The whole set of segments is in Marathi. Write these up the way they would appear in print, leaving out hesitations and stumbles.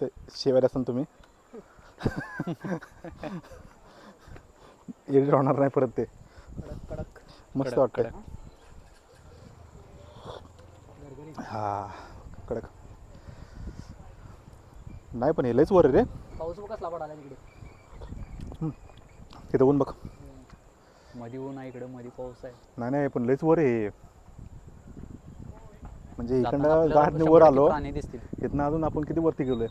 ते शेवायला असेल तुम्ही एडिट होणार नाही परत ते. कडक कडक मस्त कडक, वाटतंय. कडक. गरगरीत. हा कडक नाही पण हे लयच वर आहे रे. पाऊस बघ कसला पडाला तिकडे. तिथं ऊन बघ. मध्ये ऊन आहे इकडं, मध्ये पाऊस आहे. नाही नाही पण लयच वर आहे. म्हणजे जाताना इकडं आपल्याला गाडीने 100% वर आलो, प्राणी दिसतील. इथनं अजून आपण किती वरती गेलोय.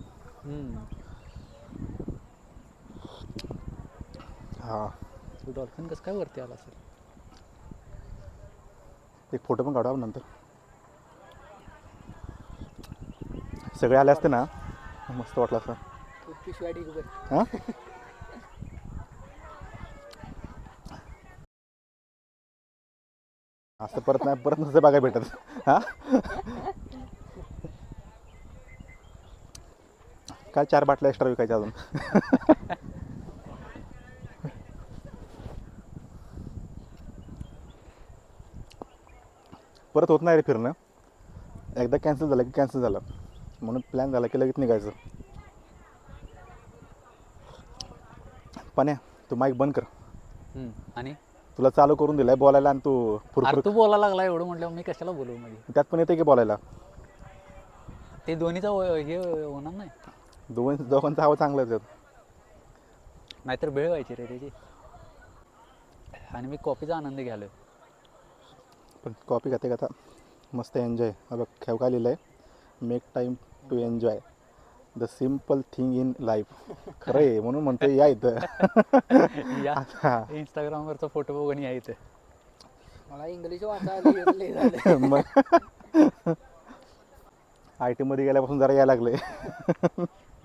हा तो डॉल्फिन कसं काय वरती आला असेल? एक फोटो पण काढू आपण नंतर. सगळे आले असते ना मस्त वाटलं असतं. पिशव्या ठीक बर. हां असं परत नाही, परत नसतं बघायला भेटत. हां काय 4 बाटल्या एक्स्ट्रा विकायच्या अजून. परत होत नाही रे फिरणं. एकदा कॅन्सल झालं की कॅन्सल झालं, म्हणून प्लॅन झाला की लगेच निघायचं. पण तू माईक बंद कर. आणि तुला चालू करून दिलाय बोलायला आणि तू अरे फुरफुर तू बोलायला लागला एवढं म्हटल्यावर मी कशाला बोलू मध्ये? त्यात पण येते की बोलायला. ते दोन्हीचा हे होणार नाही. दोघांचा आवाज चांगलाच आहे. नाहीतर भेळ व्हायची रे त्याची. आणि मी कॉफीचा आनंद घ्यालोय. पण कॉफी घेता घेता मस्त एन्जॉय. बघ खेळ काय लिहिलं आहे, make time to enjoy the simple thing in life. खरं आहे म्हणून म्हणतो या इथं. या इंस्टाग्रामवरचा फोटो बघून या इथे. मला इंग्लिश वाचायला लय झालं. मग आय टीमध्ये गेल्यापासून जरा यायला लागले.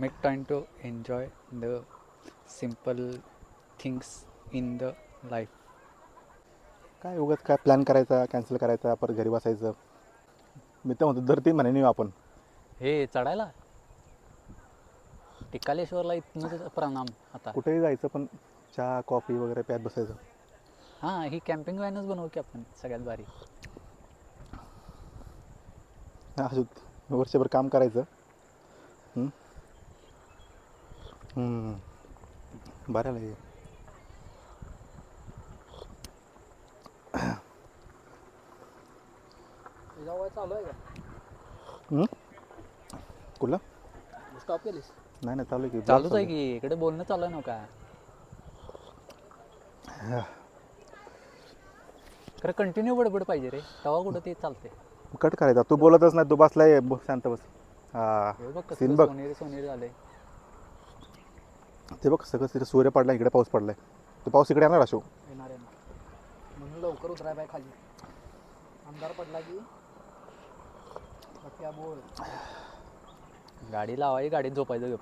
Make time to enjoy the simple things in the life. काय उगाच काय प्लॅन करायचा, कॅन्सल करायचा, परत घरी बसायचं. मी तर म्हणतो दर 3 महिन्यांनी येऊ आपण. हे चढायला टिकालेश्वरला इथनं प्रणाम आता. कुठेही जायचं पण चहा कॉफी वगैरे प्यात बसायचं. हां, ही कॅम्पिंग व्हॅनच बनवू की आपण सगळ्यात भारी. असं वर्षभर काम करायचं. बरं आहे. तुझा चालू आहे का? कुठलं? स्टॉप केलीस? नाही नाही चालू आहे की. चालूच आहे की, इकडे बोलणं चालू आहे ना का. खरं कंटिन्यू बडबड पाहिजे रे, तेव्हा कुठं ते चालते. कट करायचा. तू बोलतच नाही, तू बसलाय शांत बस. हे बघ सीन कसं बघ. सोनेरी सोनेरी झाले. ते बघ सगळं तिथे सूर्य पडलाय, इकडे पाऊस पडलाय. तो पाऊस इकडे येणार अशो. येणार म्हणून लवकर उतराय बाय खाली. अंधार पडला की बाकी बोल. गाडी लावायची, गाडीत झोपायचं गप.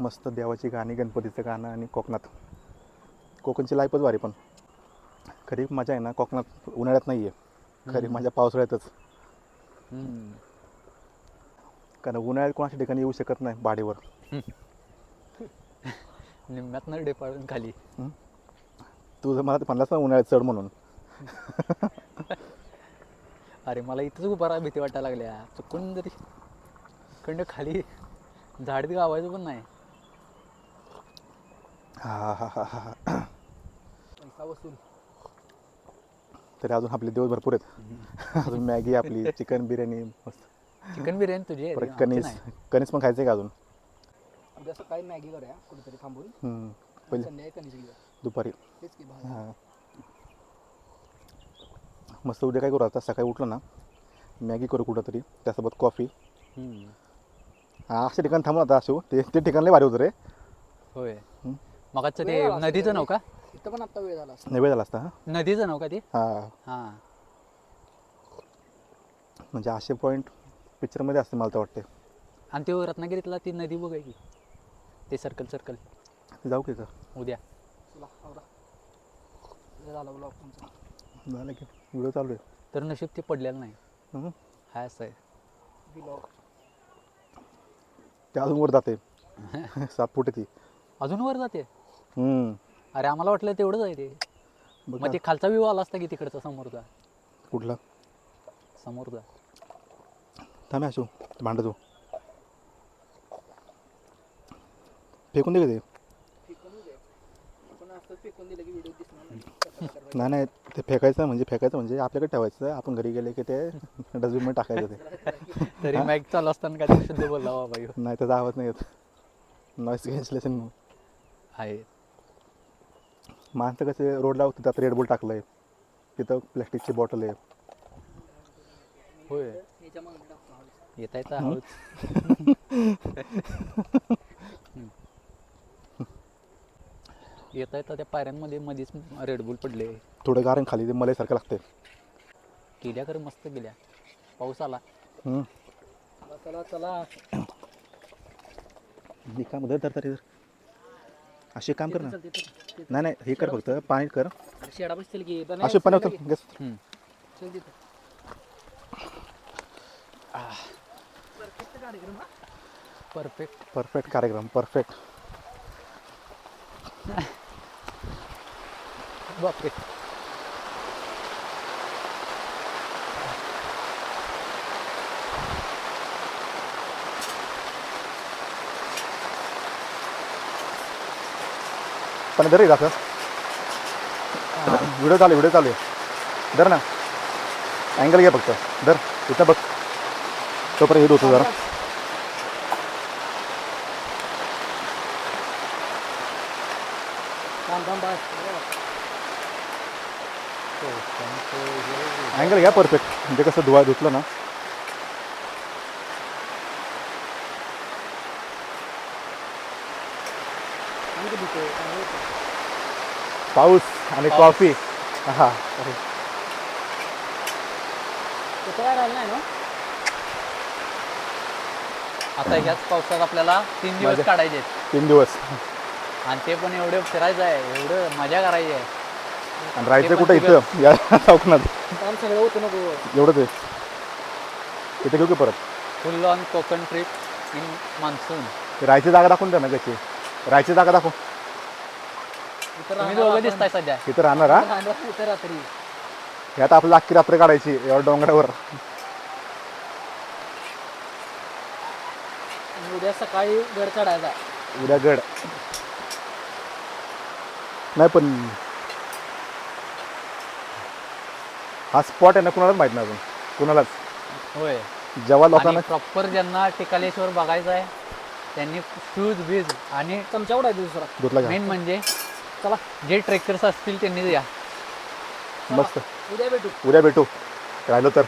मस्त देवाची गाणी, गणपतीचं गाणं आणि कोकणात. कोकणची लाईफच भारी. पण खरी मजा आहे ना कोकणात उन्हाळ्यात नाही आहे, खरी मजा पावसाळ्यातच. कारण उन्हाळ्यात कोणाच्या ठिकाणी येऊ शकत नाही भाडीवर. निम्म्यातनं डेपाळून खाली. तू जर मला म्हणलास ना उन्हाळ्यात चढ म्हणून. अरे मला इथंच उभा राहा भीती वाटायला लागल्या. चुकून जरी खंड खाली झाड बी गावायचं पण नाही. पैसा वसूल. तरी अजून आपले दिवस भरपूर आहेत. अजून मॅगी आपली, चिकन बिर्याणी मस्त. चिकन बिर्याणी तुझी आहे रे, परत आमची कणीस नाही. कणीस पण खायचं आहे का अजून? उद्या सकाळी मॅगी करूया कुठेतरी थांबून. पहिले संध्याकाळी कणीस घेऊया. दुपारी. तेच की भाजी. हां मस्त. उद्या काय करू आता, सकाळी उठलो ना मॅगी करू कुठं तरी, त्यासोबत कॉफी. अशा ठिकाणी थांबून आता असू. ते ठिकाण लय भारी होतं रे. होय. मगाचं वेळ ते झाला असेल नदीचं रे. नाव का? इथं पण आता वेळ झाला असेल. नैवेद्य झाला असता. नदीचं नाव का ते? हां हां. म्हणजे असे पॉईंट पिक्चरमध्ये असते मला तर वाटते. आणि ते रत्नागिरीतला ती नदी बघाय की, ते सर्कल सर्कल. जाऊ की का? उद्या चला आवरा. वेळ झाला ब्लॉग तुमचा. झालं की व्हिडिओ चालू आहे. तर नशीब ते पडलेलं नाही. हाय असं आहे. ब्लॉग ते अजून वर जाते. 7 फूट ती अजून वर जाते. अरे आम्हाला वाटलं तेवढंच आहे ते. बघ मग ते खालचा व्ह्यू आला असता की तिकडचा समोरचा. कुठला? समोरचा थांब असू. भांडं तू फेकून दे का ते फेकून दे. आपण असं फेकून दिलं की व्हिडिओ दिसणार नाही. कसं करायचं? नाही नाही ते फेकायचं म्हणजे आपल्याकडे ठेवायचं आपण घरी गेले की ते डस्टबिनमध्ये टाकायचं ते तरी मॅच चालू असताना काहीतरी शुद्ध बोलला बाबा ह्यो. नाही त्याचा आवाज नाही येत नॉईस कॅन्सलेशन आहे माणसं कसे रोडला तिथं रेड बुल टाकलं आहे तिथं प्लॅस्टिकची बॉटल आहे होय याच्या मागं टाकतो हळूच. येता येता हळूच येता येता त्या पायऱ्यांमध्ये मध्येच रेडबुल पडले थोडं गारण खाली ते मलाईसारखं लागते गेल्या खरं मस्त गेल्या पाऊस आला चला चला. मी काम धर तर असे काम कर ना चल, तिथं. नाही नाही हे कर फक्त पाणी कर अरे शेडा बसतील की असे पण गॅस चल तिथं. परफेक्ट कार्यक्रम हा. परफेक्ट परफेक्ट कार्यक्रम परफेक्ट बापरे पण धर असं व्हिडिओ चालू आहे धर ना अँगल घे फक्त धर इथं बघ तोपर्यंत हिट होतो जरा थांब बस. अँगल घ्या परफेक्ट म्हणजे कसं धुवा धुतलं ना आणि ते धुतोय. चांगलं होतं. पाऊस आणि कॉफी हा तसं काय राहिलं नाही ना. आता ह्याच पावसात आपल्याला 3 दिवस मजा. काढायचे 3 दिवस आणि ते पण एवढं फिरायचं आहे एवढं मजा करायची आहे आणि राहायचं ते पण कुठं इथं या चौकनात काम सगळं होतं नको. एवढंच आहे इथे घेऊ की परत फुल on Konkan trip in monsoon राहायची जागा दाखवून द्या ना कशी राहायची जागा दाखव इथं तुम्ही राहणार दोघं आपण. दिसताय सध्या इथं राहणार हा राहणार इथं रात्री. ह्यात आपल्याला अख्खी रात्र काढायची एवढ्या डोंगरावर आणि उद्या सकाळी गड चढायचा. उद्या गड नाही पण हा स्पॉट आहे ना कुणालाच माहित नाही अजून कुणालाच होय जेव्हा लोकांना प्रॉपर ज्यांना टिकालेश्वर बघायचं आहे त्यांनी शूज बीज आणि चमचा उडायचा दुसरा. धुतला का मेन म्हणजे चला जे ट्रेकर्स असतील त्यांनी या मस्त उद्या भेटू. उद्या भेटू राहिलो तर